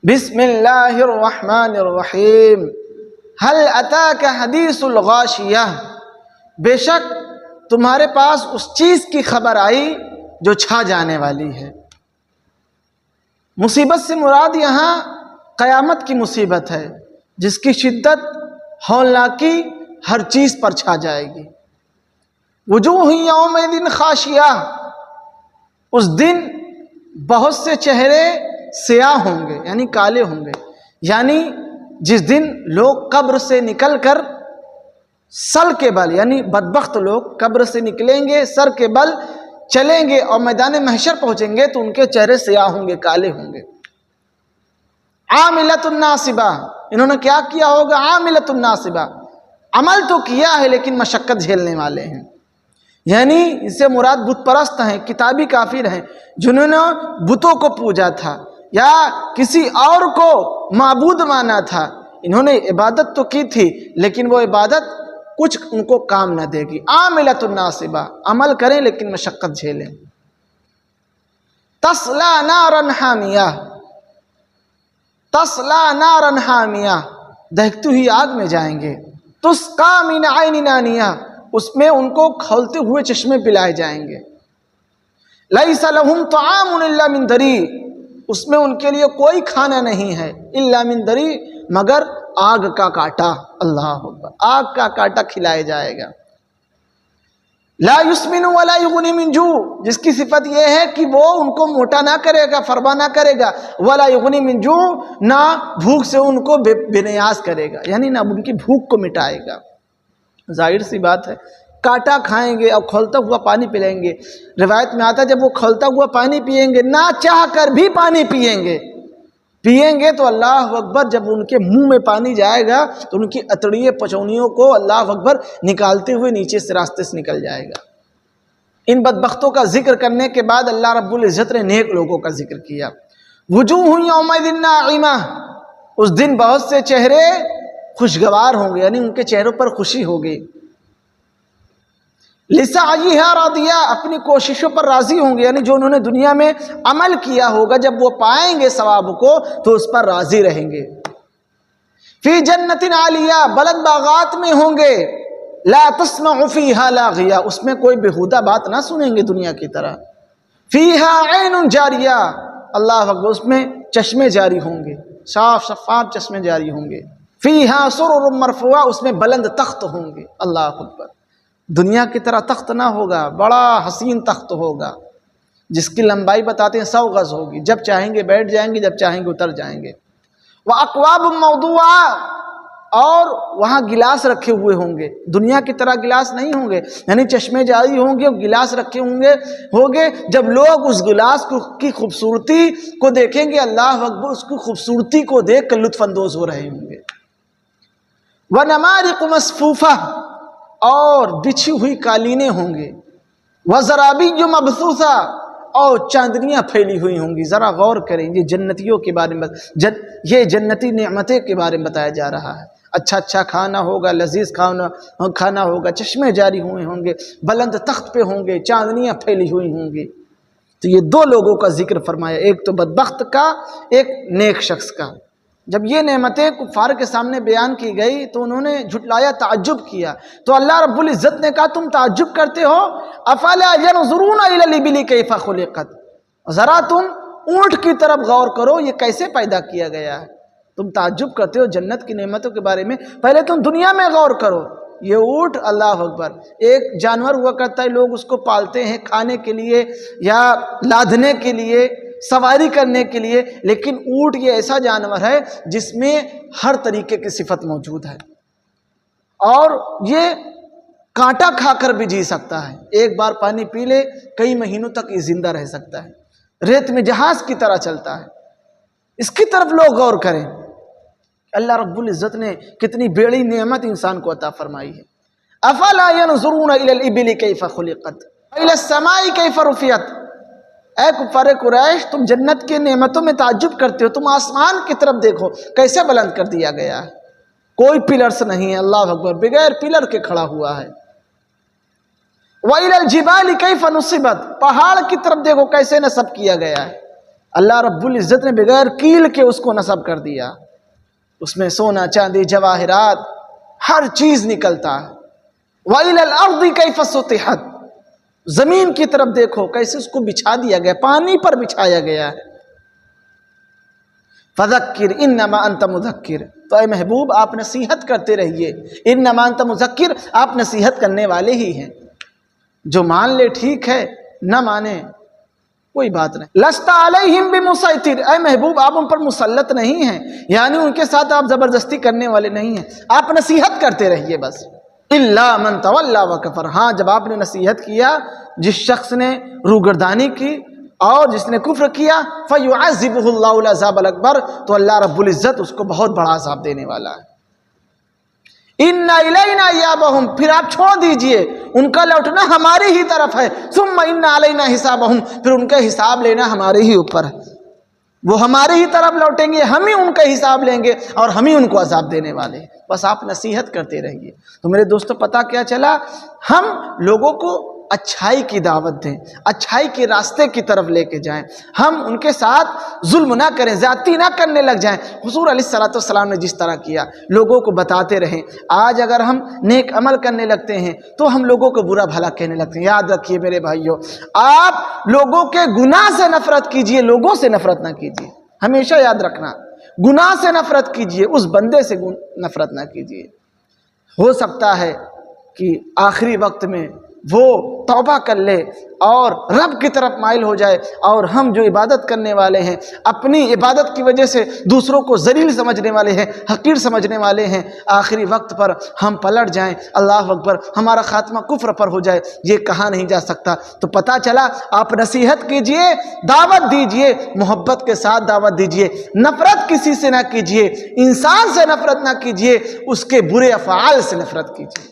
بسم اللہ الرحمن الرحیم هل اتاک حدیث الغاشیہ، بے شک تمہارے پاس اس چیز کی خبر آئی جو چھا جانے والی ہے۔ مصیبت سے مراد یہاں قیامت کی مصیبت ہے، جس کی شدت ہولناکی ہر چیز پر چھا جائے گی۔ وجوہ یومئذ خاشیہ، اس دن بہت سے چہرے سیاہ ہوں گے، یعنی کالے ہوں گے، یعنی جس دن لوگ قبر سے نکل کر سل کے بل، یعنی بدبخت لوگ قبر سے نکلیں گے سر کے بل چلیں گے اور میدان محشر پہنچیں گے تو ان کے چہرے سیاہ ہوں گے، کالے ہوں گے۔ عاملۃ ناصبہ، انہوں نے کیا کیا ہوگا؟ عاملۃ ناصبہ، عمل تو کیا ہے لیکن مشقت جھیلنے والے ہیں، یعنی اس سے مراد بت پرست ہیں، کتابی کافر ہیں، جنہوں نے بتوں کو پوجا تھا یا کسی اور کو معبود مانا تھا۔ انہوں نے عبادت تو کی تھی لیکن وہ عبادت کچھ ان کو کام نہ دے گی۔ عاملۃ ناصبہ، عمل کریں لیکن مشقت جھیلیں۔ تصلی نارا حامیہ، تصلی نارا حامیہ، دہتی ہوئی آگ میں جائیں گے۔ تسقی من عین آنیہ، اس میں ان کو کھولتے ہوئے چشمے پلائے جائیں گے۔ لیس لہم طعام الا من ضریع، اس میں ان کے لیے کوئی کھانا نہیں ہے الا من ضریع، مگر آگ کا کانٹا۔ اللہ اکبر، آگ کا کانٹا کھلائے جائے گا۔ لا یسمن ولا یغنی من جوع، جس کی صفت یہ ہے کہ وہ ان کو موٹا نہ کرے گا، فربا نہ کرے گا، ولا یغنی من جوع، نہ بھوک سے ان کو بے نیاز کرے گا، یعنی نہ ان کی بھوک کو مٹائے گا۔ ظاہر سی بات ہے، کانٹا کھائیں گے اور کھولتا ہوا پانی پلیں گے۔ روایت میں آتا ہے جب وہ کھولتا ہوا پانی پیئیں گے، نہ چاہ کر بھی پانی پیئیں گے تو اللہ اکبر، جب ان کے منہ میں پانی جائے گا تو ان کی اتڑیے پچونیوں کو اللہ اکبر نکالتے ہوئے نیچے سے راستے سے نکل جائے گا۔ ان بدبختوں کا ذکر کرنے کے بعد اللہ رب العزت نے نیک لوگوں کا ذکر کیا۔ وجوہ یومئذ ناعمہ، اس دن بہت سے چہرے خوشگوار ہوں گے، یعنی ان کے چہروں پر خوشی ہوگی۔ لسعیہا راضیہ، اپنی کوششوں پر راضی ہوں گے، یعنی جو انہوں نے دنیا میں عمل کیا ہوگا جب وہ پائیں گے ثواب کو تو اس پر راضی رہیں گے۔ فی جنت عالیہ، بلند باغات میں ہوں گے۔ لا تسمع فیہا لاغیہ، اس میں کوئی بیہودہ بات نہ سنیں گے دنیا کی طرح۔ فیہا عین جاریہ، اللہ اکبر، اس میں چشمے جاری ہوں گے، صاف شفاف چشمے جاری ہوں گے۔ فیہا سرر مرفوعہ، اس میں بلند تخت ہوں گے۔ اللہ اکبر، دنیا کی طرح تخت نہ ہوگا، بڑا حسین تخت ہوگا جس کی لمبائی بتاتے ہیں 100 گز ہوگی، جب چاہیں گے بیٹھ جائیں گے، جب چاہیں گے اتر جائیں گے۔ وَأَكْوَابٌ مَوْضُوعَةٌ، اور وہاں گلاس رکھے ہوئے ہوں گے، دنیا کی طرح گلاس نہیں ہوں گے، یعنی چشمے جاری ہوں گے اور گلاس رکھے ہوں گے۔ جب لوگ اس گلاس کی خوبصورتی کو دیکھیں گے، اللہ اکبر، اس کی خوبصورتی کو دیکھ کر لطف اندوز ہو رہے ہوں گے۔ وَنَمَارِقُ مَصْفُوفَةٌ، اور بچھی ہوئی قالینیں ہوں گے۔ وَزَرَابِيُّ مَبْثُوثَةٌ، اور چاندنیاں پھیلی ہوئی ہوں گی۔ ذرا غور کریں، یہ جنتیوں کے بارے میں، یہ جنتی نعمتیں کے بارے میں بتایا جا رہا ہے۔ اچھا کھانا ہوگا، لذیذ کھانا ہوگا، چشمے جاری ہوئے ہوں گے، بلند تخت پہ ہوں گے، چاندنیاں پھیلی ہوئی ہوں گی۔ تو یہ دو لوگوں کا ذکر فرمایا، ایک تو بدبخت کا، ایک نیک شخص کا۔ جب یہ نعمتیں کفار کے سامنے بیان کی گئی تو انہوں نے جھٹلایا، تعجب کیا، تو اللہ رب العزت نے کہا تم تعجب کرتے ہو؟ افلا ينظرون الى الابل كيف خلقت، ذرا تم اونٹ کی طرف غور کرو، یہ کیسے پیدا کیا گیا ہے۔ تم تعجب کرتے ہو جنت کی نعمتوں کے بارے میں، پہلے تم دنیا میں غور کرو۔ یہ اونٹ، اللہ اکبر، ایک جانور ہوا کرتا ہے، لوگ اس کو پالتے ہیں کھانے کے لیے یا لادھنے کے لیے، سواری کرنے کے لیے، لیکن اونٹ یہ ایسا جانور ہے جس میں ہر طریقے کی صفت موجود ہے، اور یہ کانٹا کھا کر بھی جی سکتا ہے، ایک بار پانی پی لے کئی مہینوں تک یہ زندہ رہ سکتا ہے، ریت میں جہاز کی طرح چلتا ہے۔ اس کی طرف لوگ غور کریں، اللہ رب العزت نے کتنی بڑی نعمت انسان کو عطا فرمائی ہے۔ افلا ينظرون الى الابل كيف خلقت والى السماء كيف رفعت، اے کفار قریش، تم جنت کے نعمتوں میں تعجب کرتے ہو، تم آسمان کی طرف دیکھو کیسے بلند کر دیا گیا ہے، کوئی پلرز نہیں ہے، اللہ اکبر، بغیر پلر کے کھڑا ہوا ہے۔ وَإِلَى الْجِبَالِ كَيْفَ نُصِبَتْ، پہاڑ کی طرف دیکھو کیسے نصب کیا گیا ہے۔ اللہ رب العزت نے بغیر کیل کے اس کو نصب کر دیا، اس میں سونا چاندی جواہرات ہر چیز نکلتا ہے۔ وَإِلَى الْأَرْضِ كَيْفَ سُطِحَتْ، زمین کی طرف دیکھو کیسے اس کو بچھا دیا گیا، پانی پر بچھایا گیا ہے۔ فَذَكِّرْ إِنَّمَا أَنْتَ مُذَكِّرْ، تو اے محبوب آپ نصیحت کرتے رہیے، إِنَّمَا أَنْتَ مُذَكِّرْ، آپ نصیحت کرنے والے ہی ہیں، جو مان لے ٹھیک ہے، نہ مانے کوئی بات نہیں۔ لَسْتَ عَلَيْهِمْ بِمُسَيْطِرْ، اے محبوب آپ ان پر مسلط نہیں ہیں، یعنی ان کے ساتھ آپ زبردستی کرنے والے نہیں ہیں، آپ نصیحت کرتے رہیے بس۔ إِلَّا مَنْ تَوَلَّى وَكَفَرَ، ہاں جب آپ نے نصیحت کیا، جس شخص نے روگردانی کی اور جس نے کفر کیا، فَيُعَذِّبُهُ اللَّهُ الْعَذَابَ الْأَكْبَرَ، تو اللہ رب العزت اس کو بہت بڑا عذاب دینے والا ہے۔ إِنَّ إِلَيْنَا إِيَابَهُمْ، پھر آپ چھوڑ دیجئے، ان کا لوٹنا ہماری ہی طرف ہے، ثُمَّ إِنَّ عَلَيْنَا حِسَابَهُمْ، پھر ان کا حساب لینا ہمارے ہی اوپر ہے، وہ ہمارے ہی طرف لوٹیں گے، ہم ہی ان کا حساب لیں گے اور ہم ہی ان کو عذاب دینے والے ہیں۔ بس آپ نصیحت کرتے رہیے۔ تو میرے دوستو پتہ کیا چلا، ہم لوگوں کو اچھائی کی دعوت دیں، اچھائی کے راستے کی طرف لے کے جائیں، ہم ان کے ساتھ ظلم نہ کریں، زیادتی نہ کرنے لگ جائیں۔ حضور علیہ السلام نے جس طرح کیا، لوگوں کو بتاتے رہیں۔ آج اگر ہم نیک عمل کرنے لگتے ہیں تو ہم لوگوں کو برا بھلا کہنے لگتے ہیں۔ یاد رکھیے میرے بھائیوں، آپ لوگوں کے گناہ سے نفرت کیجئے، لوگوں سے نفرت نہ کیجئے، ہمیشہ یاد رکھنا، گناہ سے نفرت کیجئے، اس بندے سے نفرت نہ کیجئے۔ ہو سکتا ہے کہ آخری وقت میں وہ توبہ کر لے اور رب کی طرف مائل ہو جائے، اور ہم جو عبادت کرنے والے ہیں، اپنی عبادت کی وجہ سے دوسروں کو ذلیل سمجھنے والے ہیں، حقیر سمجھنے والے ہیں، آخری وقت پر ہم پلٹ جائیں، اللہ اکبر، ہمارا خاتمہ کفر پر ہو جائے، یہ کہا نہیں جا سکتا۔ تو پتہ چلا، آپ نصیحت کیجئے، دعوت دیجئے، محبت کے ساتھ دعوت دیجئے، نفرت کسی سے نہ کیجئے، انسان سے نفرت نہ کیجئے، اس کے برے افعال سے نفرت کیجئے۔